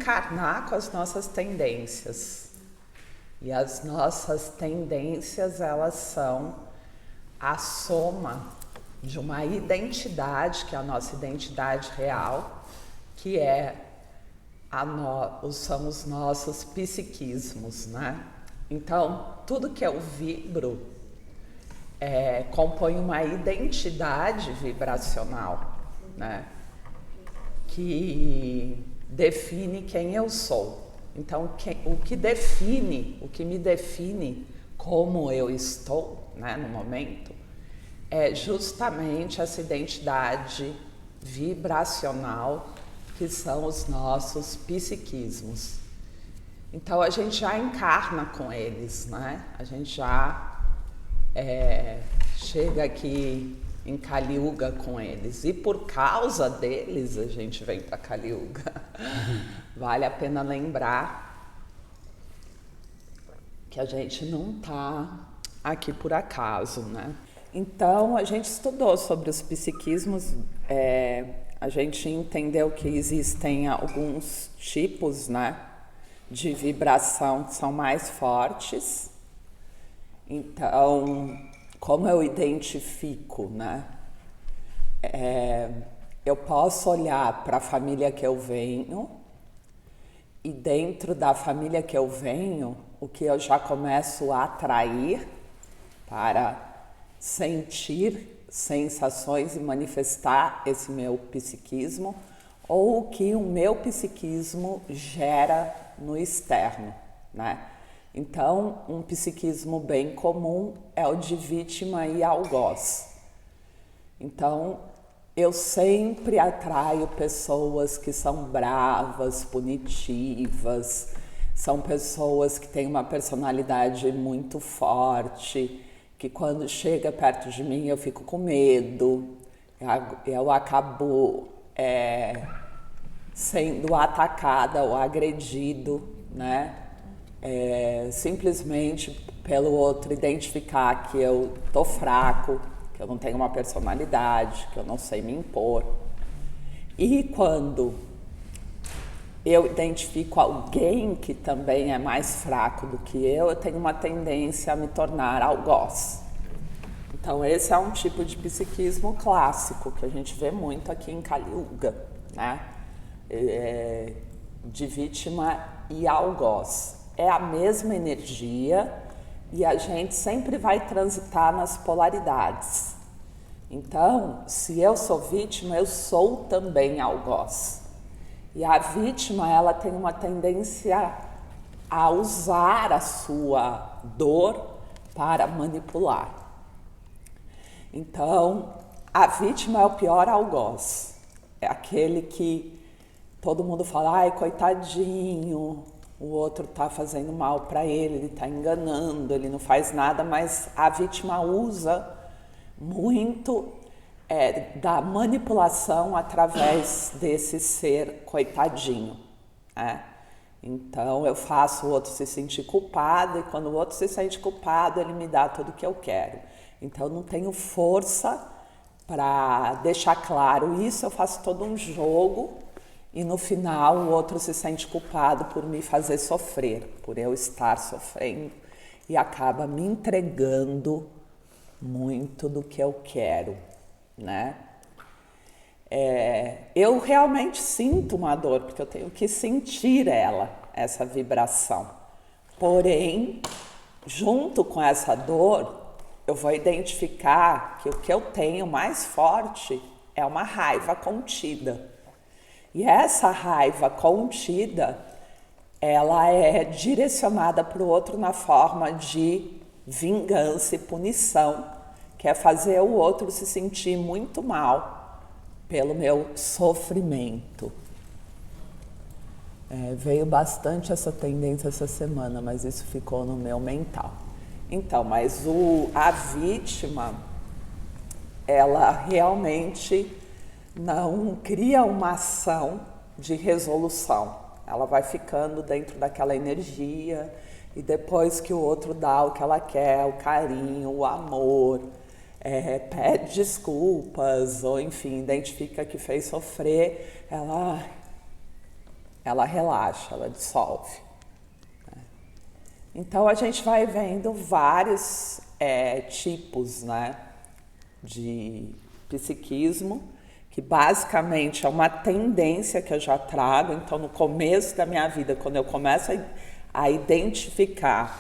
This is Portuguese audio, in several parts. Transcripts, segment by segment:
encarnar com as nossas tendências. E as nossas tendências, elas são a soma de uma identidade, que é a nossa identidade real, que são os nossos psiquismos, né? Então, tudo que eu vibro compõe uma identidade vibracional, né? Que define quem eu sou. Então, o que me define como eu estou, né, no momento, é justamente essa identidade vibracional que são os nossos psiquismos. Então, a gente já encarna com eles, né? A gente já chega aqui em Kali Yuga com eles. E por causa deles, a gente vem para Kali Yuga. Vale a pena lembrar que a gente não está aqui por acaso, né? Então, a gente estudou sobre os psiquismos, a gente entendeu que existem alguns tipos, né, de vibração que são mais fortes. Então, como eu identifico, né? Eu posso olhar para a família que eu venho e dentro da família que eu venho, o que eu já começo a atrair para sentir sensações e manifestar esse meu psiquismo, ou o que o meu psiquismo gera no externo, né? Então, um psiquismo bem comum é o de vítima e algoz. Então, eu sempre atraio pessoas que são bravas, punitivas, são pessoas que têm uma personalidade muito forte, que quando chega perto de mim eu fico com medo, eu acabo sendo atacada ou agredido, né? Simplesmente pelo outro identificar que eu tô fraco, que eu não tenho uma personalidade, que eu não sei me impor. E quando eu identifico alguém que também é mais fraco do que eu tenho uma tendência a me tornar algoz. Então esse é um tipo de psiquismo clássico que a gente vê muito aqui em Kali Yuga, né? De vítima e algoz. É a mesma energia e a gente sempre vai transitar nas polaridades. Então, se eu sou vítima, eu sou também algoz. E a vítima, ela tem uma tendência a usar a sua dor para manipular. Então, a vítima é o pior algoz. É aquele que todo mundo fala, ai, coitadinho, o outro tá fazendo mal para ele tá enganando, ele não faz nada, mas a vítima usa muito da manipulação através desse ser coitadinho, né? Então eu faço o outro se sentir culpado e quando o outro se sente culpado ele me dá tudo o que eu quero. Então eu não tenho força para deixar claro isso, eu faço todo um jogo e no final o outro se sente culpado por me fazer sofrer, por eu estar sofrendo e acaba me entregando muito do que eu quero, né? Eu realmente sinto uma dor, porque eu tenho que sentir essa vibração. Porém, junto com essa dor, eu vou identificar que o que eu tenho mais forte é uma raiva contida. E essa raiva contida, ela é direcionada para o outro na forma de vingança e punição, que é fazer o outro se sentir muito mal pelo meu sofrimento. Veio bastante essa tendência essa semana, mas isso ficou no meu mental. Então, mas a vítima, ela realmente não cria uma ação de resolução. Ela vai ficando dentro daquela energia e depois que o outro dá o que ela quer, o carinho, o amor, pede desculpas ou enfim, identifica que fez sofrer, ela ela relaxa, ela dissolve. Então a gente vai vendo vários tipos, né, de psiquismo, que basicamente é uma tendência que eu já trago. Então, no começo da minha vida, quando eu começo a identificar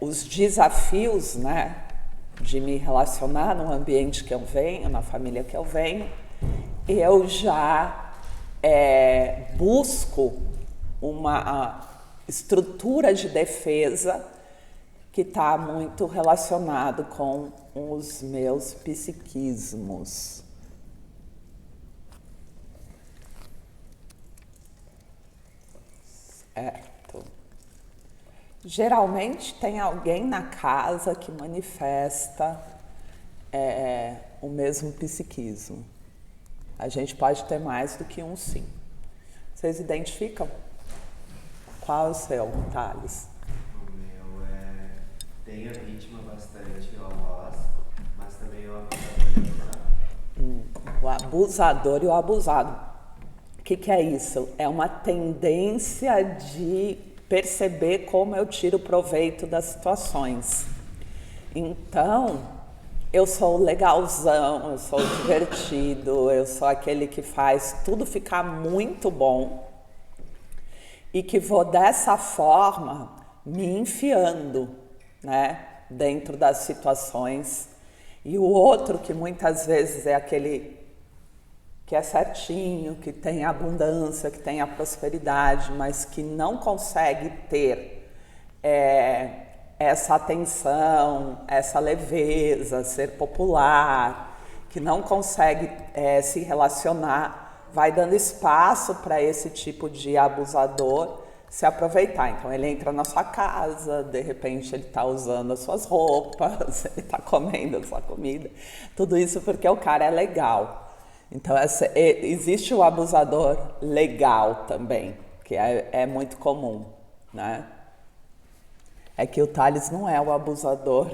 os desafios, né, de me relacionar no ambiente que eu venho, na família que eu venho, eu já busco uma estrutura de defesa que está muito relacionado com os meus psiquismos. Certo. Geralmente tem alguém na casa que manifesta o mesmo psiquismo. A gente pode ter mais do que um, sim. Vocês identificam? Qual é o seu, Thales? O meu tem a vítima bastante, o algoz, mas também o abusador e o abusado. O abusador e o abusado. O que é isso? É uma tendência de perceber como eu tiro proveito das situações. Então, eu sou o legalzão, eu sou o divertido, eu sou aquele que faz tudo ficar muito bom e que vou dessa forma me enfiando, né, dentro das situações. E o outro, que muitas vezes é aquele que é certinho, que tem a abundância, que tem a prosperidade, mas que não consegue ter essa atenção, essa leveza, ser popular, que não consegue se relacionar, vai dando espaço para esse tipo de abusador se aproveitar. Então ele entra na sua casa, de repente ele está usando as suas roupas, ele está comendo a sua comida, tudo isso porque o cara é legal. Então existe o abusador legal também, que é muito comum, né? É que o Thales não é o abusador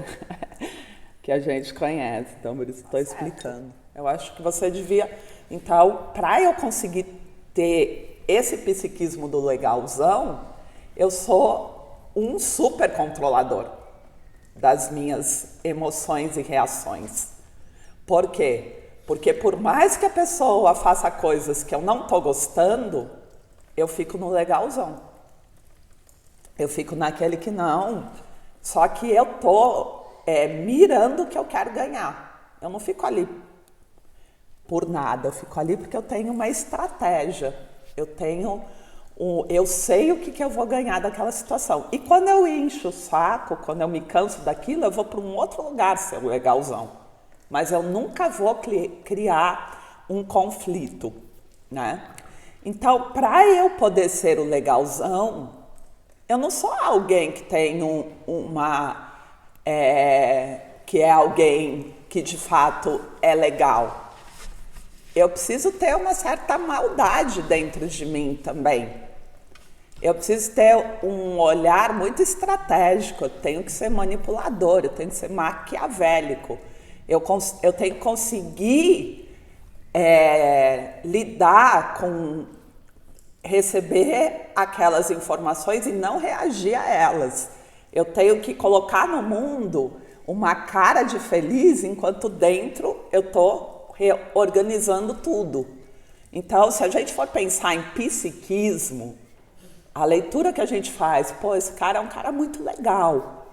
que a gente conhece, então por isso estou explicando. Eu acho que você devia... Então, para eu conseguir ter esse psiquismo do legalzão, eu sou um super controlador das minhas emoções e reações. Por quê? Porque por mais que a pessoa faça coisas que eu não estou gostando, eu fico no legalzão. Eu fico naquele que não. Só que eu estou mirando o que eu quero ganhar. Eu não fico ali por nada, eu fico ali porque eu tenho uma estratégia. Eu sei o que eu vou ganhar daquela situação. E quando eu encho o saco, quando eu me canso daquilo, eu vou para um outro lugar ser legalzão. Mas eu nunca vou criar um conflito, né? Então, para eu poder ser o legalzão, eu não sou alguém que tem que é alguém que de fato é legal. Eu preciso ter uma certa maldade dentro de mim também. Eu preciso ter um olhar muito estratégico, eu tenho que ser manipulador, eu tenho que ser maquiavélico. Eu tenho que conseguir lidar com receber aquelas informações e não reagir a elas. Eu tenho que colocar no mundo uma cara de feliz, enquanto dentro eu estou reorganizando tudo. Então, se a gente for pensar em psiquismo, a leitura que a gente faz, esse cara é um cara muito legal.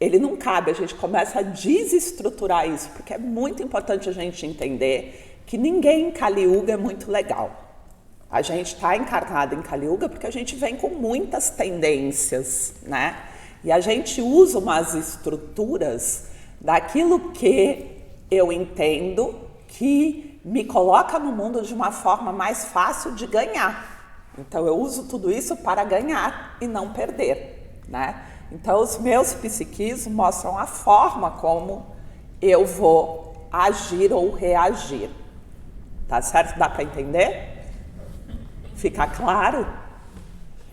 Ele não cabe, a gente começa a desestruturar isso, porque é muito importante a gente entender que ninguém em Kali Yuga é muito legal. A gente está encarnado em Kali Yuga porque a gente vem com muitas tendências, né? E a gente usa umas estruturas daquilo que eu entendo que me coloca no mundo de uma forma mais fácil de ganhar. Então eu uso tudo isso para ganhar e não perder, né? Então, os meus psiquismos mostram a forma como eu vou agir ou reagir. Tá certo? Dá para entender? Fica claro?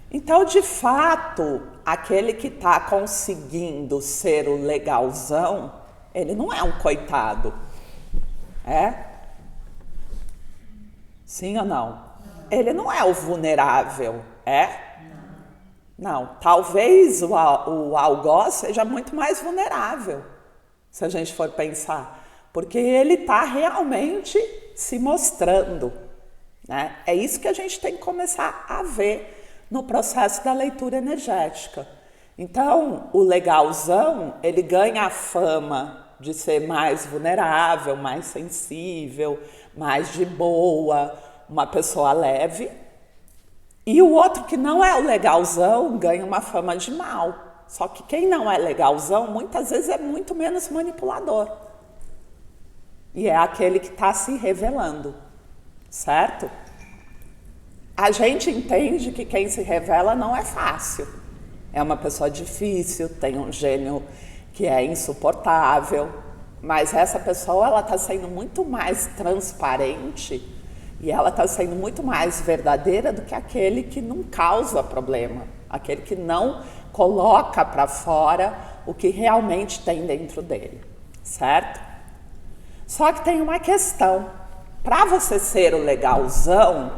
Então, de fato, aquele que está conseguindo ser o legalzão, ele não é um coitado. É? Sim ou não? Ele não é o vulnerável, é? Não. Talvez o algoz seja muito mais vulnerável, se a gente for pensar. Porque ele está realmente se mostrando, né? É isso que a gente tem que começar a ver no processo da leitura energética. Então, o legalzão, ele ganha a fama de ser mais vulnerável, mais sensível, mais de boa, uma pessoa leve. E o outro que não é o legalzão ganha uma fama de mal. Só que quem não é legalzão, muitas vezes é muito menos manipulador. E é aquele que está se revelando, certo? A gente entende que quem se revela não é fácil. É uma pessoa difícil, tem um gênio que é insuportável, mas essa pessoa ela está sendo muito mais transparente e ela está sendo muito mais verdadeira do que aquele que não causa problema, aquele que não coloca para fora o que realmente tem dentro dele, certo? Só que tem uma questão. Para você ser o legalzão,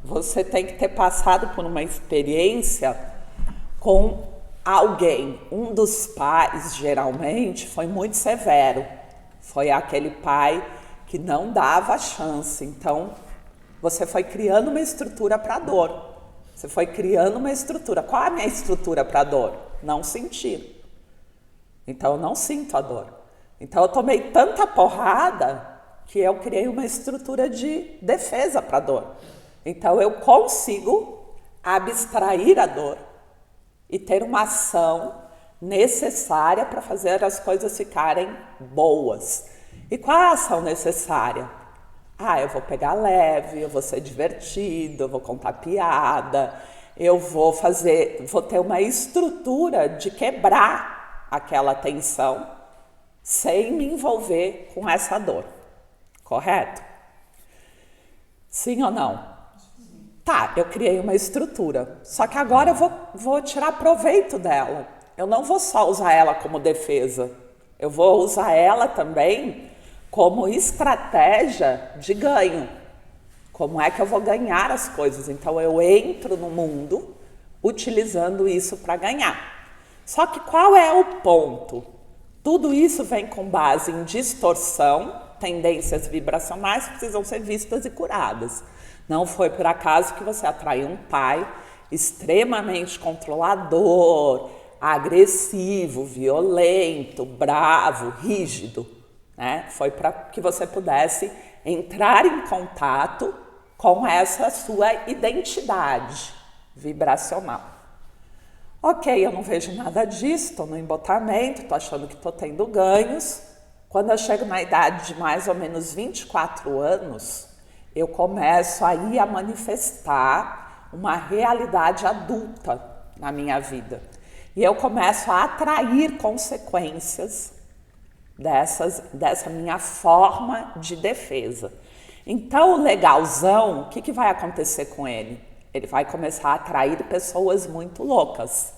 você tem que ter passado por uma experiência com alguém. Um dos pais, geralmente, foi muito severo. Foi aquele pai que não dava chance. Então, você foi criando uma estrutura para a dor. Você foi criando uma estrutura. Qual é a minha estrutura para a dor? Não sentir. Então, eu não sinto a dor. Então, eu tomei tanta porrada que eu criei uma estrutura de defesa para a dor. Então, eu consigo abstrair a dor e ter uma ação necessária para fazer as coisas ficarem boas. E qual é a ação necessária? Eu vou pegar leve, eu vou ser divertido, eu vou contar piada, eu vou ter uma estrutura de quebrar aquela tensão sem me envolver com essa dor. Correto? Sim ou não? Tá, eu criei uma estrutura, só que agora eu vou tirar proveito dela. Eu não vou só usar ela como defesa, eu vou usar ela também como estratégia de ganho. Como é que eu vou ganhar as coisas? Então eu entro no mundo utilizando isso para ganhar. Só que qual é o ponto? Tudo isso vem com base em distorção, tendências vibracionais que precisam ser vistas e curadas. Não foi por acaso que você atraiu um pai extremamente controlador, agressivo, violento, bravo, rígido, né? Foi para que você pudesse entrar em contato com essa sua identidade vibracional. Ok, eu não vejo nada disso, estou no embotamento, estou achando que estou tendo ganhos. Quando eu chego na idade de mais ou menos 24 anos, eu começo aí a manifestar uma realidade adulta na minha vida. E eu começo a atrair consequências dessa minha forma de defesa. Então, o legalzão, o que vai acontecer com ele? Ele vai começar a atrair pessoas muito loucas,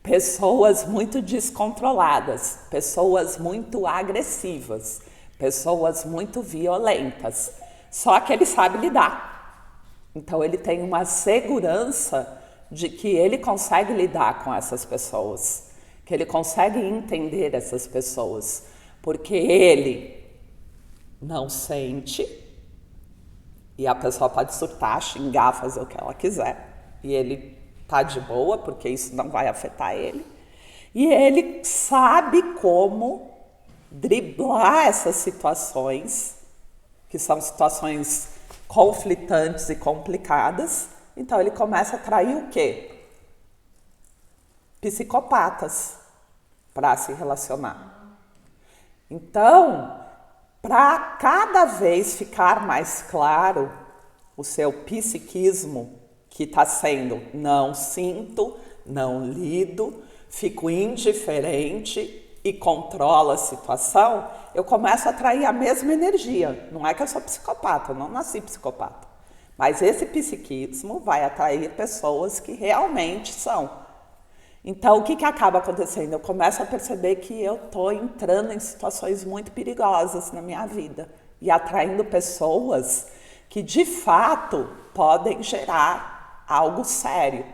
pessoas muito descontroladas, pessoas muito agressivas, pessoas muito violentas. Só que ele sabe lidar. Então ele tem uma segurança de que ele consegue lidar com essas pessoas, que ele consegue entender essas pessoas, porque ele não sente. E a pessoa pode surtar, xingar, fazer o que ela quiser. E ele tá de boa, porque isso não vai afetar ele. E ele sabe como driblar essas situações, que são situações conflitantes e complicadas. Então ele começa a atrair o quê? Psicopatas para se relacionar. Então, para cada vez ficar mais claro o seu psiquismo, que está sendo não sinto, não lido, fico indiferente e controlo a situação, eu começo a atrair a mesma energia. Não é que eu sou psicopata, eu não nasci psicopata. Mas esse psiquismo vai atrair pessoas que realmente são. Então, o que acaba acontecendo? Eu começo a perceber que eu estou entrando em situações muito perigosas na minha vida e atraindo pessoas que de fato podem gerar algo sério.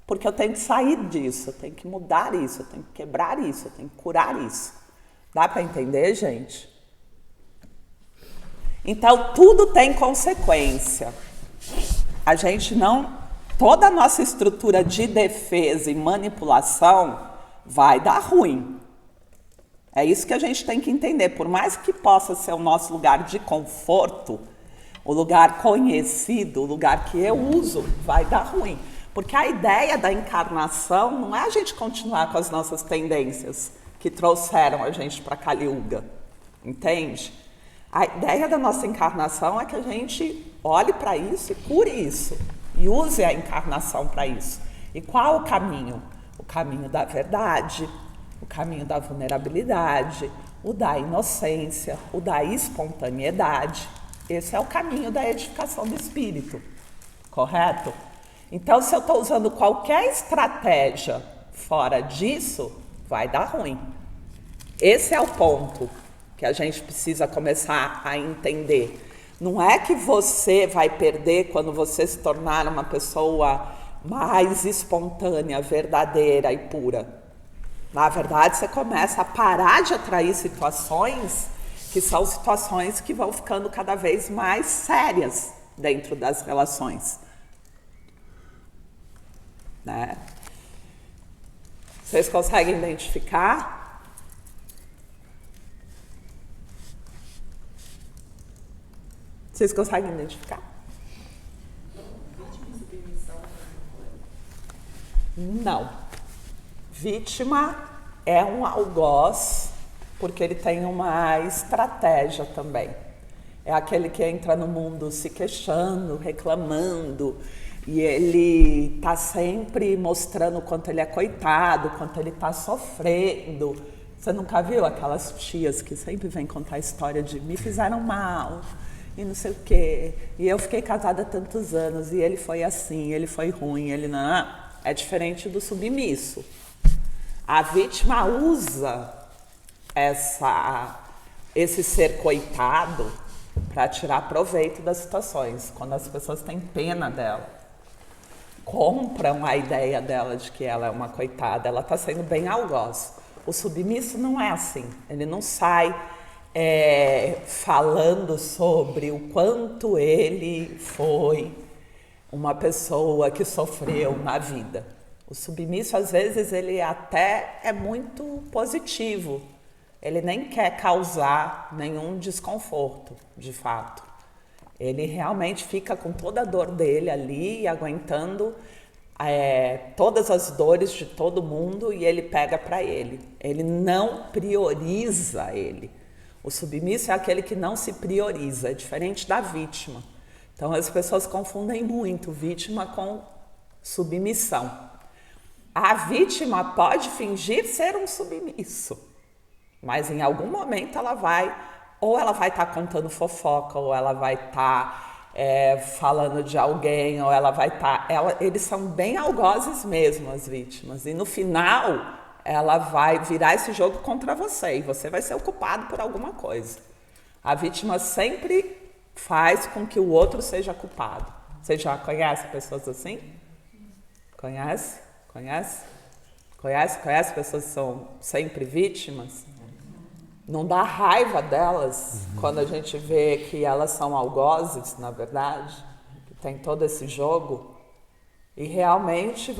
Porque eu tenho que sair disso, eu tenho que mudar isso, eu tenho que quebrar isso, eu tenho que curar isso. Dá para entender, gente? Então, tudo tem consequência. A gente não... Toda a nossa estrutura de defesa e manipulação vai dar ruim. É isso que a gente tem que entender. Por mais que possa ser o nosso lugar de conforto, o lugar conhecido, o lugar que eu uso, vai dar ruim. Porque a ideia da encarnação não é a gente continuar com as nossas tendências que trouxeram a gente para Kali Yuga, entende? A ideia da nossa encarnação é que a gente olhe para isso e cure isso, e use a encarnação para isso. E qual o caminho? O caminho da verdade, o caminho da vulnerabilidade, o da inocência, o da espontaneidade. Esse é o caminho da edificação do espírito, correto? Então, se eu estou usando qualquer estratégia fora disso, vai dar ruim. Esse é o ponto que a gente precisa começar a entender. Não é que você vai perder quando você se tornar uma pessoa mais espontânea, verdadeira e pura. Na verdade, você começa a parar de atrair situações que são situações que vão ficando cada vez mais sérias dentro das relações. Né? Vocês conseguem identificar? Vocês conseguem identificar? Não. Vítima é um algoz, porque ele tem uma estratégia também. É aquele que entra no mundo se queixando, reclamando, e ele está sempre mostrando o quanto ele é coitado, o quanto ele está sofrendo. Você nunca viu aquelas tias que sempre vêm contar a história de me fizeram mal e não sei o quê, e eu fiquei casada há tantos anos, e ele foi assim, ele foi ruim, ele não... É diferente do submisso. A vítima usa esse ser coitado para tirar proveito das situações, quando as pessoas têm pena dela. Compram a ideia dela de que ela é uma coitada, ela está sendo bem algoz. O submisso não é assim, ele não sai falando sobre o quanto ele foi uma pessoa que sofreu na vida. O submisso, às vezes, ele até é muito positivo, ele nem quer causar nenhum desconforto, de fato. Ele realmente fica com toda a dor dele ali, aguentando todas as dores de todo mundo, e ele pega para ele. Ele não prioriza ele. O submisso é aquele que não se prioriza, é diferente da vítima. Então as pessoas confundem muito vítima com submissão. A vítima pode fingir ser um submisso, mas em algum momento ela vai estar contando fofoca, ou ela vai estar falando de alguém, ou ela vai estar... Eles são bem algozes mesmo, as vítimas. E no final, ela vai virar esse jogo contra você, e você vai ser o culpado por alguma coisa. A vítima sempre faz com que o outro seja culpado. Você já conhece pessoas assim? Conhece? Conhece pessoas que são sempre vítimas? Não dá raiva delas quando a gente vê que elas são algozes, na verdade, que tem todo esse jogo. E realmente,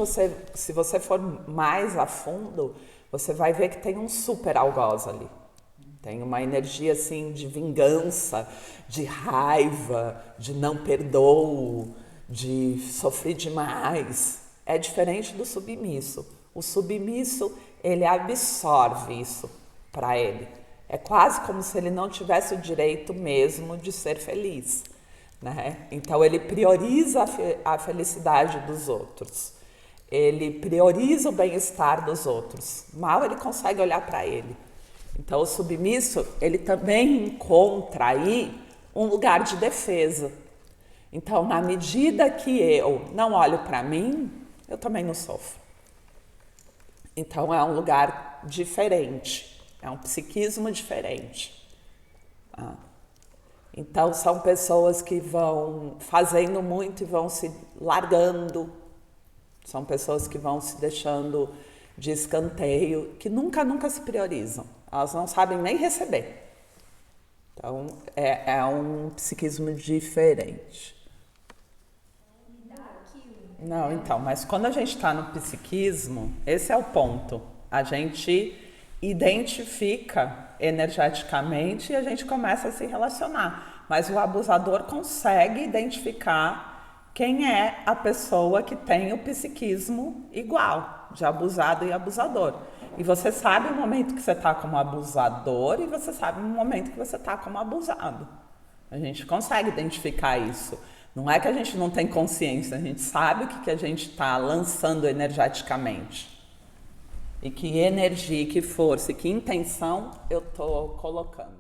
se você for mais a fundo, você vai ver que tem um super algoz ali. Tem uma energia assim de vingança, de raiva, de não perdoo, de sofrer demais. É diferente do submisso. O submisso, ele absorve isso para ele. É quase como se ele não tivesse o direito mesmo de ser feliz, né? Então ele prioriza a felicidade dos outros. Ele prioriza o bem-estar dos outros. Mal ele consegue olhar para ele. Então o submisso, ele também encontra aí um lugar de defesa. Então, na medida que eu não olho para mim, eu também não sofro. Então é um lugar diferente. É um psiquismo diferente. Então, são pessoas que vão fazendo muito e vão se largando. São pessoas que vão se deixando de escanteio, que nunca se priorizam. Elas não sabem nem receber. Então, é um psiquismo diferente. Não, então, mas quando a gente está no psiquismo, esse é o ponto. A gente identifica energeticamente e a gente começa a se relacionar. Mas o abusador consegue identificar quem é a pessoa que tem o psiquismo igual, de abusado e abusador. E você sabe o momento que você está como abusador e você sabe o momento que você está como abusado. A gente consegue identificar isso. Não é que a gente não tem consciência, a gente sabe o que a gente está lançando energeticamente. E que energia, que força e que intenção eu estou colocando.